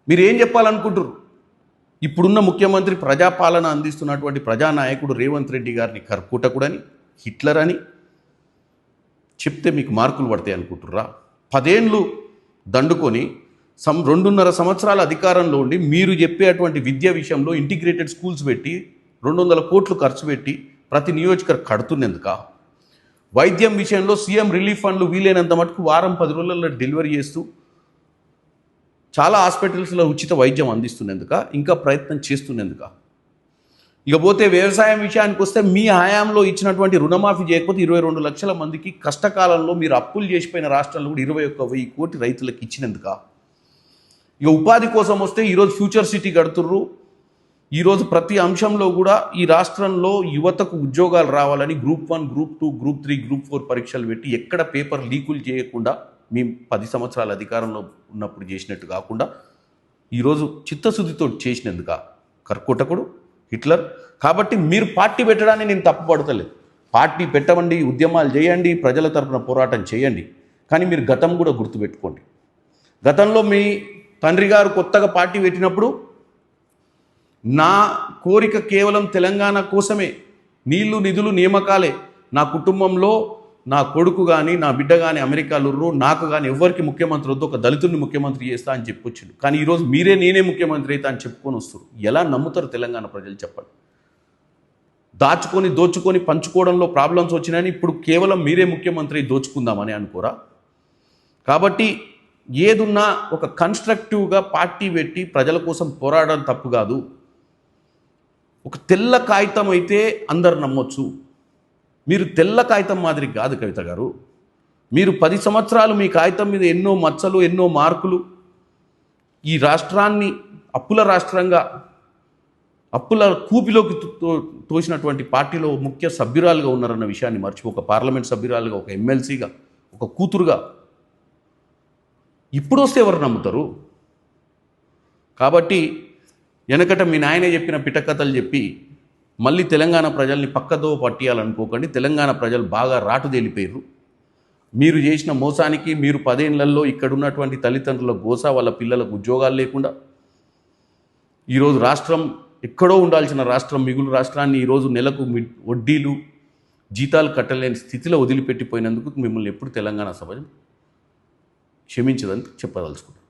మీరు ఏం చెప్పాలనుకుంటారు? ఇప్పుడున్న ముఖ్యమంత్రి ప్రజాపాలన అందిస్తున్నటువంటి ప్రజానాయకుడు రేవంత్ రెడ్డి గారిని కర్కూటకుడని, హిట్లర్ అని చెప్తే మీకు మార్కులు పడతాయి అనుకుంటుర్రా? 10 ఏళ్ళు దండుకొని 2.5 సంవత్సరాల అధికారంలో ఉండి మీరు చెప్పేటువంటి విద్య విషయంలో ఇంటిగ్రేటెడ్ స్కూల్స్ పెట్టి 200 కోట్లు ఖర్చు పెట్టి ప్రతి నియోజకవర్గం కడుతున్నందుక? వైద్యం విషయంలో సీఎం రిలీఫ్ ఫండ్లు వీలైనంత మటుకు వారం 10 రోజులలో డెలివరీ చేస్తూ చాలా హాస్పిటల్స్లో ఉచిత వైద్యం అందిస్తున్నందుక, ఇంకా ప్రయత్నం చేస్తున్నందుక? ఇకపోతే వ్యవసాయం విషయానికి వస్తే మీ హయాంలో ఇచ్చినటువంటి రుణమాఫీ చేయకపోతే 22 లక్షల మందికి కష్టకాలంలో మీరు అప్పులు చేసిపోయిన రాష్ట్రాల్లో కూడా 21,000 కోటి రైతులకు ఇచ్చినందుక? ఇక ఉపాధి కోసం వస్తే ఈరోజు ఫ్యూచర్ సిటీ కడుతుర్రు. ఈరోజు ప్రతి అంశంలో కూడా ఈ రాష్ట్రంలో యువతకు ఉద్యోగాలు రావాలని గ్రూప్ 1, గ్రూప్ 2, గ్రూప్ 3, గ్రూప్ 4 పరీక్షలు పెట్టి ఎక్కడ పేపర్ లీకులు చేయకుండా మేము 10 సంవత్సరాల అధికారంలో ఉన్నప్పుడు చేసినట్టు కాకుండా ఈరోజు చిత్తశుద్ధితో చేసినందుక కర్కోటకుడు, హిట్లర్? కాబట్టి మీరు పార్టీ పెట్టడాన్ని నేను తప్పుపడతలేదు. పార్టీ పెట్టవండి, ఉద్యమాలు చేయండి, ప్రజల తరపున పోరాటం చేయండి. కానీ మీరు గతం కూడా గుర్తుపెట్టుకోండి. గతంలో మీ తండ్రి గారు కొత్తగా పార్టీ పెట్టినప్పుడు నా కోరిక కేవలం తెలంగాణ కోసమే, నీళ్లు నిధులు నియామకాలే, నా కుటుంబంలో నా కొడుకు కానీ నా బిడ్డ కానీ అమెరికాలో నాకు కానీ ఎవరికి ముఖ్యమంత్రి వద్దు, ఒక దళితుడిని ముఖ్యమంత్రి చేస్తా అని చెప్పొచ్చిండు. కానీ ఈరోజు నేనే ముఖ్యమంత్రి అవుతా అని చెప్పుకొని వస్తారు. ఎలా నమ్ముతారు తెలంగాణ ప్రజలు చెప్పండి? దాచుకొని దోచుకొని పంచుకోవడంలో ప్రాబ్లమ్స్ వచ్చినాయని ఇప్పుడు కేవలం మీరే ముఖ్యమంత్రి దోచుకుందామని అనుకోరా? కాబట్టి ఏదున్నా ఒక కన్స్ట్రక్టివ్గా పార్టీ పెట్టి ప్రజల కోసం పోరాడడం తప్పు కాదు. ఒక తెల్ల కాగితం అయితే అందరు నమ్మొచ్చు. మీరు తెల్ల కాగితం మాదిరి కాదు కవిత గారు. మీరు 10 సంవత్సరాలు మీ కాగితం మీద ఎన్నో మచ్చలు, ఎన్నో మార్కులు, ఈ రాష్ట్రాన్ని అప్పుల రాష్ట్రంగా, అప్పుల కూపిలోకి తోసినటువంటి పార్టీలో ముఖ్య సభ్యురాలుగా ఉన్నారన్న విషయాన్ని ఒక పార్లమెంట్ సభ్యురాలుగా, ఒక ఎమ్మెల్సీగా, ఒక కూతురుగా ఇప్పుడు వస్తే ఎవరు నమ్ముతారు? కాబట్టి వెనకట మీ నాయనే చెప్పిన పిటకథలు చెప్పి మళ్ళీ తెలంగాణ ప్రజల్ని పక్కదో పట్టియాలనుకోకండి. తెలంగాణ ప్రజలు బాగా రాటుదేలిపోయారు. మీరు చేసిన మోసానికి మీరు 10 ఏళ్లలో ఇక్కడ ఉన్నటువంటి తల్లిదండ్రుల గోస, వాళ్ళ పిల్లలకు ఉద్యోగాలు లేకుండా ఈరోజు రాష్ట్రం ఎక్కడో ఉండాల్సిన రాష్ట్రం, మిగులు రాష్ట్రాన్ని ఈరోజు నెలకు వడ్డీలు, జీతాలు కట్టలేని స్థితిలో వదిలిపెట్టిపోయినందుకు మిమ్మల్ని ఎప్పుడు తెలంగాణ సమాజం క్షమించదని చెప్పదలుచుకుంటాను.